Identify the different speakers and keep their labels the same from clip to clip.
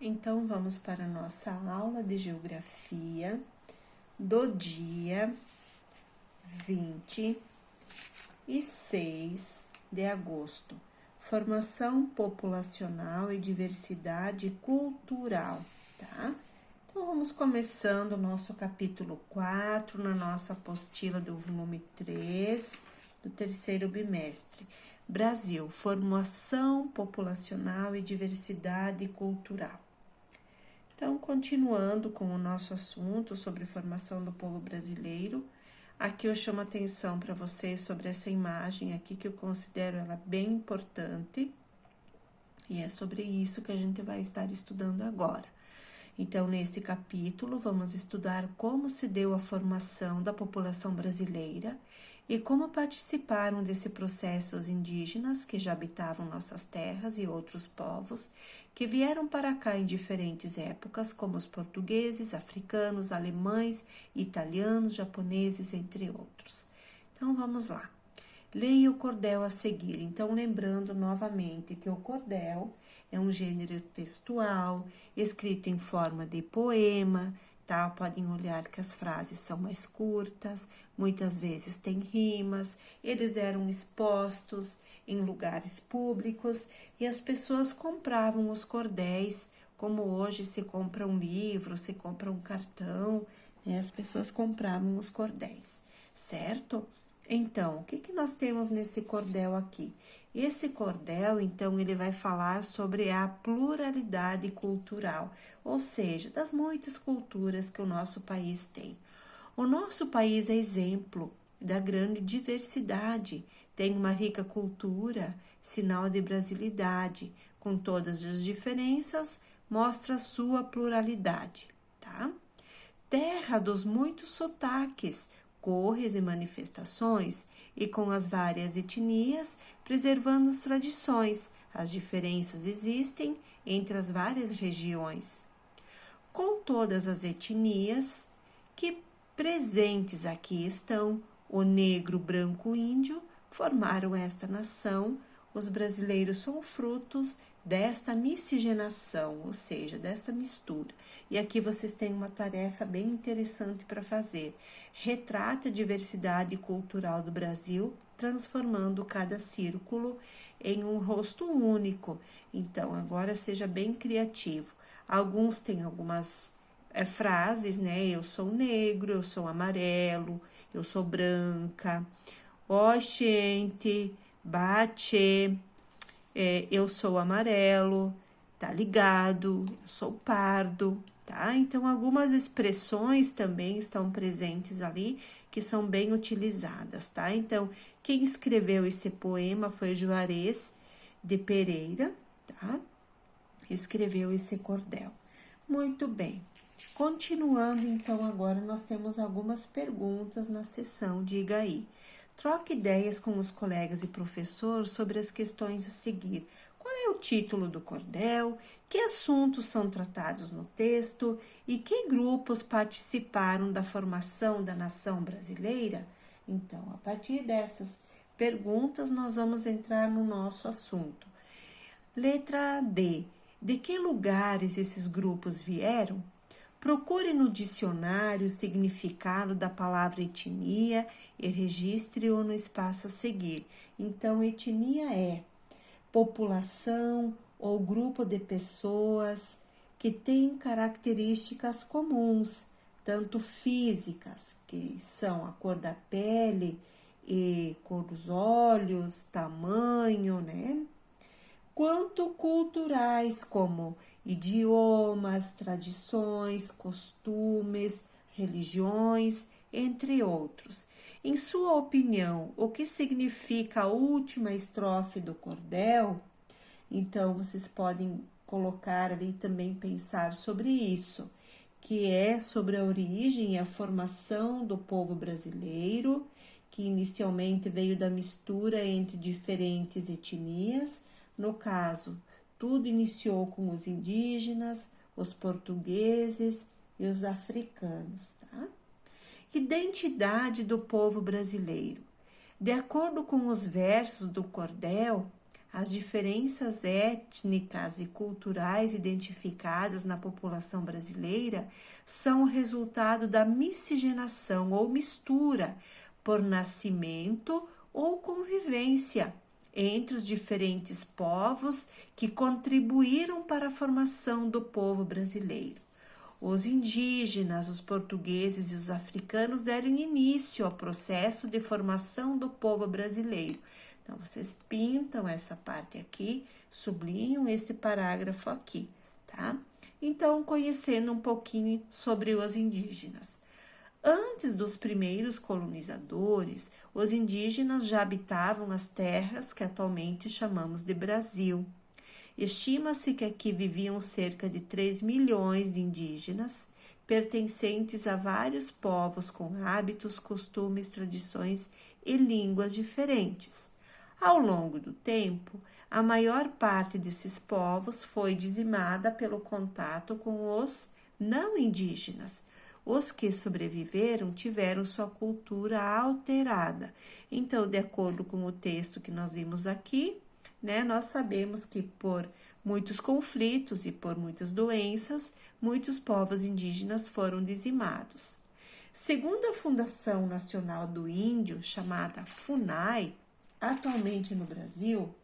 Speaker 1: Então, vamos para a nossa aula de geografia do dia 26 de agosto. Formação populacional e diversidade cultural, tá? Então, vamos começando o nosso capítulo 4, na nossa apostila do volume 3, do terceiro bimestre. Brasil, formação populacional e diversidade cultural. Então, continuando com o nosso assunto sobre formação do povo brasileiro, aqui eu chamo atenção para vocês sobre essa imagem aqui, que eu considero ela bem importante, e é sobre isso que a gente vai estar estudando agora. Então, neste capítulo, vamos estudar como se deu a formação da população brasileira e como participaram desse processo os indígenas que já habitavam nossas terras e outros povos que vieram para cá em diferentes épocas, como os portugueses, africanos, alemães, italianos, japoneses, entre outros. Então, vamos lá. Leia o cordel a seguir. Então, lembrando novamente que o cordel é um gênero textual, escrito em forma de poema, tá? Podem olhar que as frases são mais curtas, muitas vezes tem rimas, eles eram expostos em lugares públicos e as pessoas compravam os cordéis, como hoje se compra um livro, se compra um cartão, né? As pessoas compravam os cordéis, certo? Então, o que nós temos nesse cordel aqui? Esse cordel, então, ele vai falar sobre a pluralidade cultural, ou seja, das muitas culturas que o nosso país tem. O nosso país é exemplo da grande diversidade, tem uma rica cultura, sinal de brasilidade, com todas as diferenças, mostra sua pluralidade, tá? Terra dos muitos sotaques, cores e manifestações, e com as várias etnias, preservando as tradições, as diferenças existem entre as várias regiões. Com todas as etnias que presentes aqui estão, o negro, branco, índio, formaram esta nação. Os brasileiros são frutos desta miscigenação, ou seja, dessa mistura. E aqui vocês têm uma tarefa bem interessante para fazer. Retrata a diversidade cultural do Brasil, transformando cada círculo em um rosto único. Então, agora seja bem criativo. Alguns têm algumas frases, né? Eu sou negro, eu sou amarelo, eu sou branca. Ó, gente, bate, eu sou amarelo, tá ligado? Eu sou pardo, tá? Então, algumas expressões também estão presentes ali, que são bem utilizadas, tá? Então, quem escreveu esse poema foi Juarez de Pereira, tá? Escreveu esse cordel. Muito bem. Continuando, então, agora nós temos algumas perguntas na seção Diga aí. Troque ideias com os colegas e professor sobre as questões a seguir. Qual é o título do cordel? Que assuntos são tratados no texto? E que grupos participaram da formação da nação brasileira? Então, a partir dessas perguntas, nós vamos entrar no nosso assunto. Letra D. De que lugares esses grupos vieram? Procure no dicionário o significado da palavra etnia e registre-o no espaço a seguir. Então, etnia é população ou grupo de pessoas que têm características comuns, tanto físicas, que são a cor da pele e cor dos olhos, tamanho, né? Quanto culturais, como idiomas, tradições, costumes, religiões, entre outros. Em sua opinião, o que significa a última estrofe do cordel? Então, vocês podem colocar ali também pensar sobre isso, que é sobre a origem e a formação do povo brasileiro, que inicialmente veio da mistura entre diferentes etnias. No caso, tudo iniciou com os indígenas, os portugueses e os africanos, tá? Identidade do povo brasileiro. De acordo com os versos do cordel, as diferenças étnicas e culturais identificadas na população brasileira são o resultado da miscigenação ou mistura por nascimento ou convivência entre os diferentes povos que contribuíram para a formação do povo brasileiro. Os indígenas, os portugueses e os africanos deram início ao processo de formação do povo brasileiro. Então, vocês pintam essa parte aqui, sublinham esse parágrafo aqui, tá? Então, conhecendo um pouquinho sobre os indígenas. Antes dos primeiros colonizadores, os indígenas já habitavam as terras que atualmente chamamos de Brasil. Estima-se que aqui viviam cerca de 3 milhões de indígenas, pertencentes a vários povos com hábitos, costumes, tradições e línguas diferentes. Ao longo do tempo, a maior parte desses povos foi dizimada pelo contato com os não indígenas. Os que sobreviveram tiveram sua cultura alterada. Então, de acordo com o texto que nós vimos aqui, nós sabemos que por muitos conflitos e por muitas doenças, muitos povos indígenas foram dizimados. Segundo a Fundação Nacional do Índio, chamada FUNAI, atualmente no Brasil,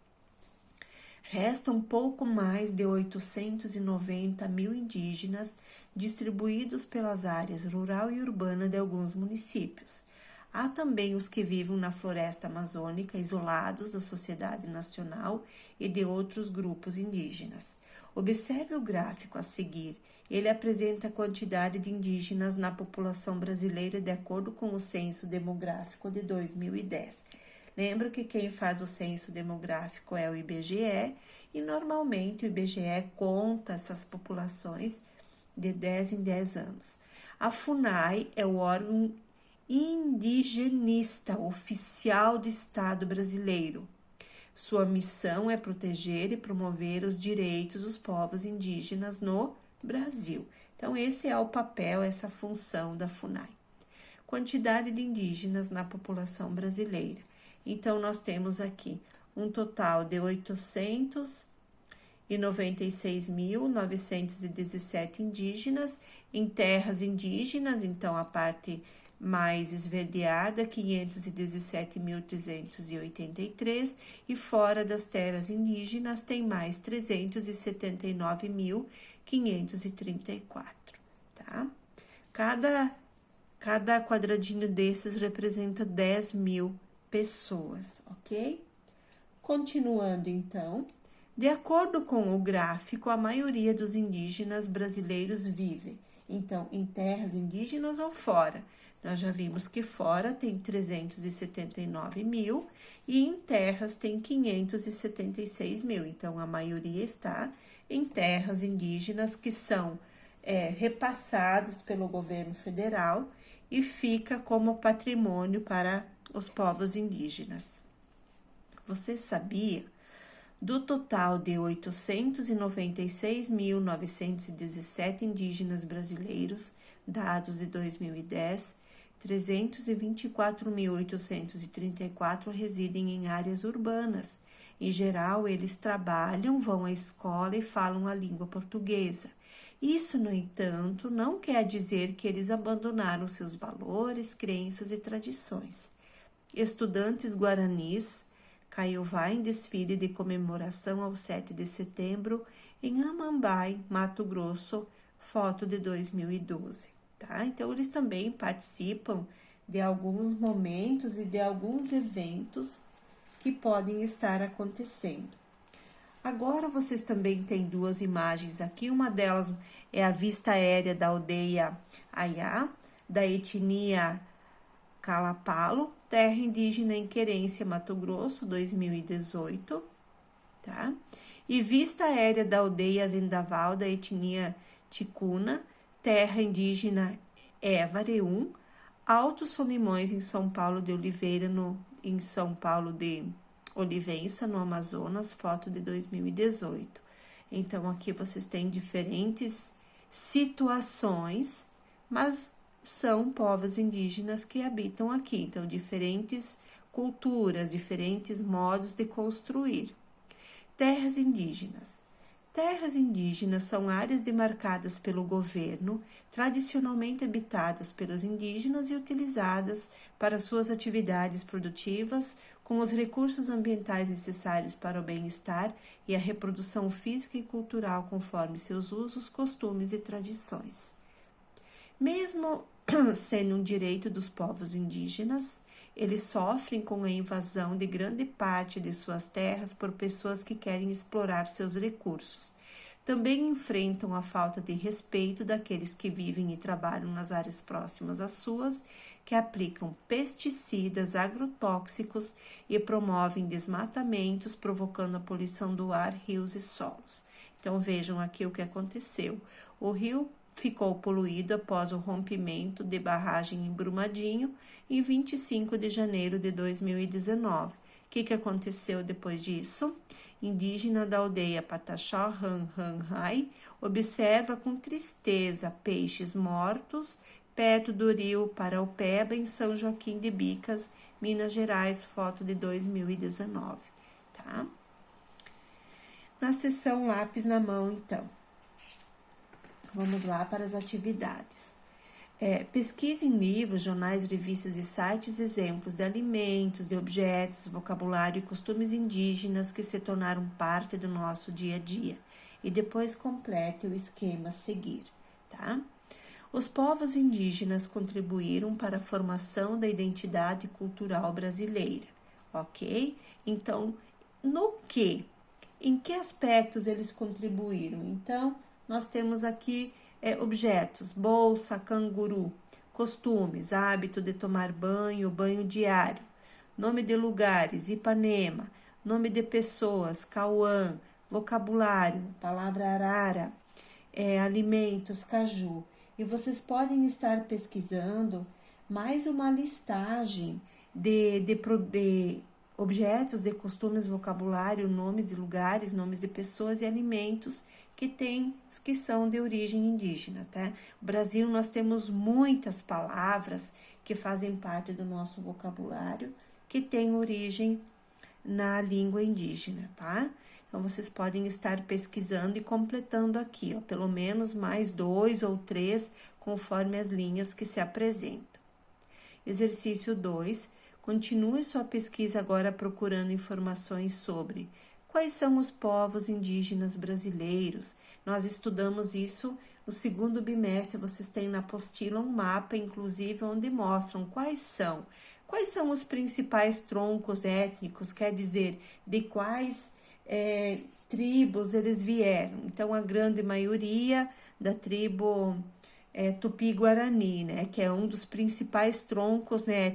Speaker 1: restam pouco mais de 890 mil indígenas distribuídos pelas áreas rural e urbana de alguns municípios. Há também os que vivem na floresta amazônica, isolados da sociedade nacional e de outros grupos indígenas. Observe o gráfico a seguir. Ele apresenta a quantidade de indígenas na população brasileira de acordo com o Censo Demográfico de 2010. Lembra que quem faz o censo demográfico é o IBGE e normalmente o IBGE conta essas populações de 10 em 10 anos. A FUNAI é o órgão indigenista oficial do Estado brasileiro. Sua missão é proteger e promover os direitos dos povos indígenas no Brasil. Então, esse é o papel, essa função da FUNAI. Quantidade de indígenas na população brasileira. Então, nós temos aqui um total de 896.917 indígenas em terras indígenas, então a parte mais esverdeada, 517.383, e fora das terras indígenas tem mais 379.534, tá? Cada quadradinho desses representa 10 mil pessoas, ok? Continuando, então, de acordo com o gráfico, a maioria dos indígenas brasileiros vive, então, em terras indígenas ou fora. Nós já vimos que fora tem 379 mil e em terras tem 576 mil. Então, a maioria está em terras indígenas que são repassadas pelo governo federal e fica como patrimônio para os povos indígenas. Você sabia? Do total de 896.917 indígenas brasileiros, dados de 2010, 324.834 residem em áreas urbanas. Em geral, eles trabalham, vão à escola e falam a língua portuguesa. Isso, no entanto, não quer dizer que eles abandonaram seus valores, crenças e tradições. Estudantes guaranis, Caiová em desfile de comemoração ao 7 de setembro em Amambai, Mato Grosso, foto de 2012. Tá? Então, eles também participam de alguns momentos e de alguns eventos que podem estar acontecendo. Agora, vocês também têm duas imagens aqui. Uma delas é a vista aérea da aldeia Ayá, da etnia Calapalo, terra indígena em Querência, Mato Grosso, 2018. Tá? E vista aérea da aldeia Vendaval, da etnia Ticuna, terra indígena Évareum, Alto Solimões, em São Paulo de Oliveira, em São Paulo de Olivença, no Amazonas, foto de 2018. Então, aqui vocês têm diferentes situações, mas são povos indígenas que habitam aqui. Então, diferentes culturas, diferentes modos de construir. Terras indígenas. Terras indígenas são áreas demarcadas pelo governo, tradicionalmente habitadas pelos indígenas e utilizadas para suas atividades produtivas, com os recursos ambientais necessários para o bem-estar e a reprodução física e cultural conforme seus usos, costumes e tradições. Mesmo sendo um direito dos povos indígenas, eles sofrem com a invasão de grande parte de suas terras por pessoas que querem explorar seus recursos. Também enfrentam a falta de respeito daqueles que vivem e trabalham nas áreas próximas às suas, que aplicam pesticidas, agrotóxicos e promovem desmatamentos, provocando a poluição do ar, rios e solos. Então vejam aqui o que aconteceu. O rio ficou poluído após o rompimento de barragem em Brumadinho em 25 de janeiro de 2019. O que aconteceu depois disso? Indígena da aldeia Pataxó Ranranrai observa com tristeza peixes mortos perto do rio Paraupeba, em São Joaquim de Bicas, Minas Gerais, foto de 2019, tá? Na seção lápis na mão, então. Vamos lá para as atividades. Pesquise em livros, jornais, revistas e sites exemplos de alimentos, de objetos, vocabulário e costumes indígenas que se tornaram parte do nosso dia a dia. E depois complete o esquema a seguir, tá? Os povos indígenas contribuíram para a formação da identidade cultural brasileira, ok? Então, no que? Em que aspectos eles contribuíram? Então, nós temos aqui objetos, bolsa, canguru, costumes, hábito de tomar banho, banho diário, nome de lugares, Ipanema, nome de pessoas, Cauã, vocabulário, palavra arara, alimentos, caju. E vocês podem estar pesquisando mais uma listagem de objetos, de costumes, vocabulário, nomes de lugares, nomes de pessoas e alimentos que são de origem indígena, tá? No Brasil, nós temos muitas palavras que fazem parte do nosso vocabulário, que têm origem na língua indígena, tá? Então, vocês podem estar pesquisando e completando aqui, ó, pelo menos mais 2 ou 3, conforme as linhas que se apresentam. Exercício 2. Continue sua pesquisa agora procurando informações sobre quais são os povos indígenas brasileiros. Nós estudamos isso no segundo bimestre. Vocês têm na apostila um mapa, inclusive, onde mostram quais são os principais troncos étnicos, quer dizer, de quais tribos eles vieram. Então, a grande maioria da tribo Tupi-Guarani, né, que é um dos principais troncos, né,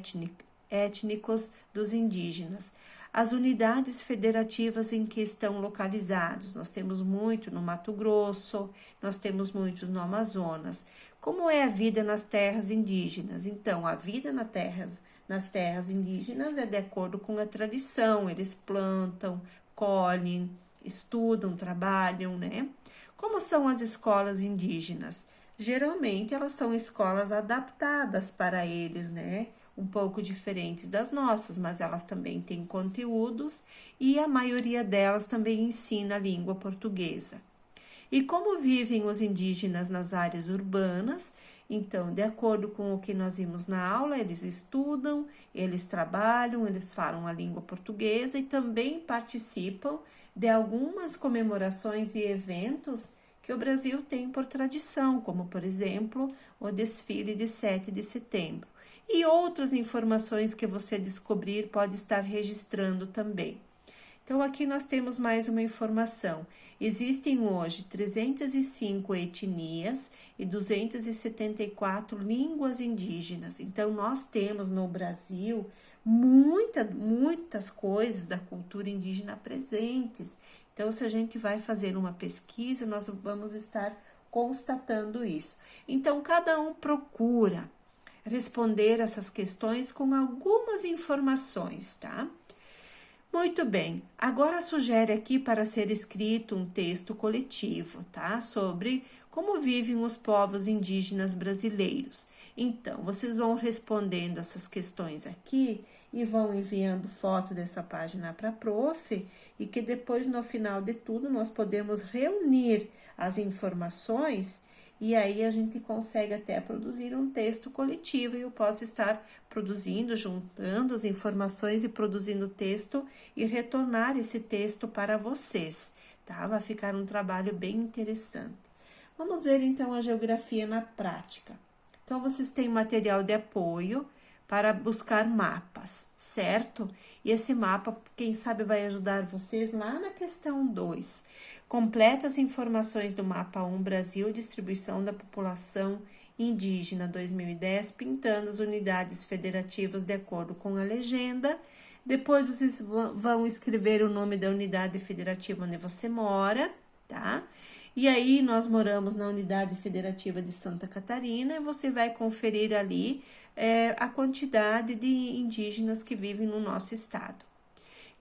Speaker 1: étnicos dos indígenas. As unidades federativas em que estão localizados, nós temos muito no Mato Grosso, nós temos muitos no Amazonas. Como é a vida nas terras indígenas? Então, a vida nas terras indígenas é de acordo com a tradição, eles plantam, colhem, estudam, trabalham, né? Como são as escolas indígenas? Geralmente, elas são escolas adaptadas para eles, né? Um pouco diferentes das nossas, mas elas também têm conteúdos e a maioria delas também ensina a língua portuguesa. E como vivem os indígenas nas áreas urbanas? Então, de acordo com o que nós vimos na aula, eles estudam, eles trabalham, eles falam a língua portuguesa e também participam de algumas comemorações e eventos que o Brasil tem por tradição, como, por exemplo, o desfile de 7 de setembro. E outras informações que você descobrir pode estar registrando também. Então, aqui nós temos mais uma informação. Existem hoje 305 etnias e 274 línguas indígenas. Então, nós temos no Brasil muitas coisas da cultura indígena presentes. Então, se a gente vai fazer uma pesquisa, nós vamos estar constatando isso. Então, cada um procura responder essas questões com algumas informações, tá? Muito bem, agora sugere aqui para ser escrito um texto coletivo, tá? Sobre como vivem os povos indígenas brasileiros. Então, vocês vão respondendo essas questões aqui e vão enviando foto dessa página para a prof, e que depois, no final de tudo, nós podemos reunir as informações e aí a gente consegue até produzir um texto coletivo, e eu posso estar produzindo, juntando as informações e produzindo texto e retornar esse texto para vocês, tá? Vai ficar um trabalho bem interessante. Vamos ver então a geografia na prática. Então, vocês têm material de apoio para buscar mapas, certo? E esse mapa, quem sabe, vai ajudar vocês lá na questão 2. Completa as informações do mapa 1 Brasil, distribuição da população indígena 2010, pintando as unidades federativas de acordo com a legenda. Depois vocês vão escrever o nome da unidade federativa onde você mora, tá? E aí, nós moramos na unidade federativa de Santa Catarina, e você vai conferir ali a quantidade de indígenas que vivem no nosso estado.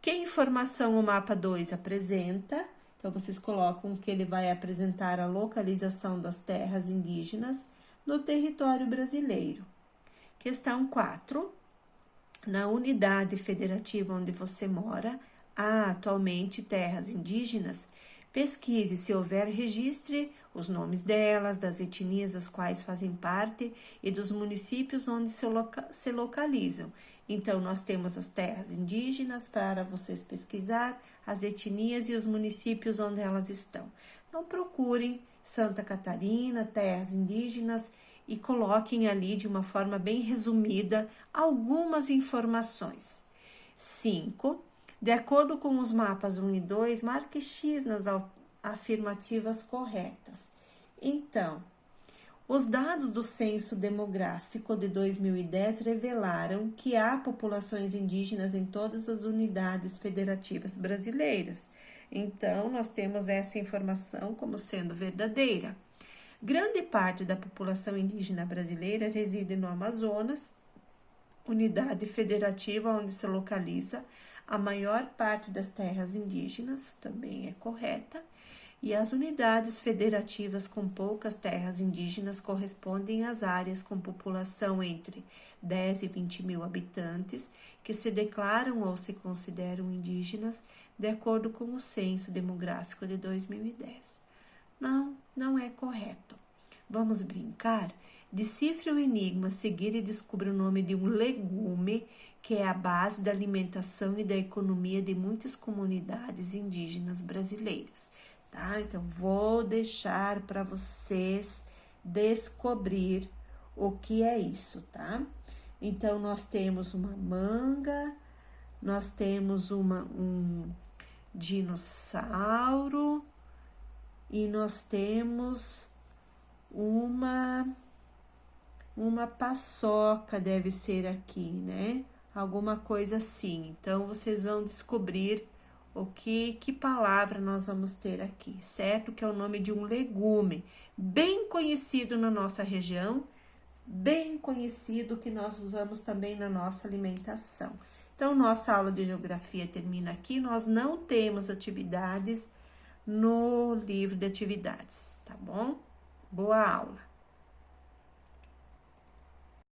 Speaker 1: Que informação o mapa 2 apresenta? Então, vocês colocam que ele vai apresentar a localização das terras indígenas no território brasileiro. Questão 4. Na unidade federativa onde você mora, há atualmente terras indígenas? Pesquise, se houver, registre os nomes delas, das etnias das quais fazem parte e dos municípios onde se localizam. Então, nós temos as terras indígenas para vocês pesquisar, as etnias e os municípios onde elas estão. Então, procurem Santa Catarina, terras indígenas, e coloquem ali de uma forma bem resumida algumas informações. 5. De acordo com os mapas 1 e 2, marque X nas afirmativas corretas. Então, os dados do Censo Demográfico de 2010 revelaram que há populações indígenas em todas as unidades federativas brasileiras. Então, nós temos essa informação como sendo verdadeira. Grande parte da população indígena brasileira reside no Amazonas, unidade federativa onde se localiza a maior parte das terras indígenas, também é correta, e as unidades federativas com poucas terras indígenas correspondem às áreas com população entre 10 e 20 mil habitantes, que se declaram ou se consideram indígenas, de acordo com o Censo Demográfico de 2010. Não é correto. Vamos brincar? Decifre o enigma, seguir e descubra o nome de um legume que é a base da alimentação e da economia de muitas comunidades indígenas brasileiras, tá? Então, vou deixar para vocês descobrir o que é isso, tá? Então, nós temos uma manga, nós temos um dinossauro e nós temos uma paçoca, deve ser aqui, né? Alguma coisa assim. Então, vocês vão descobrir que palavra nós vamos ter aqui, certo? Que é o nome de um legume bem conhecido na nossa região, bem conhecido, que nós usamos também na nossa alimentação. Então, nossa aula de geografia termina aqui. Nós não temos atividades no livro de atividades, tá bom? Boa aula!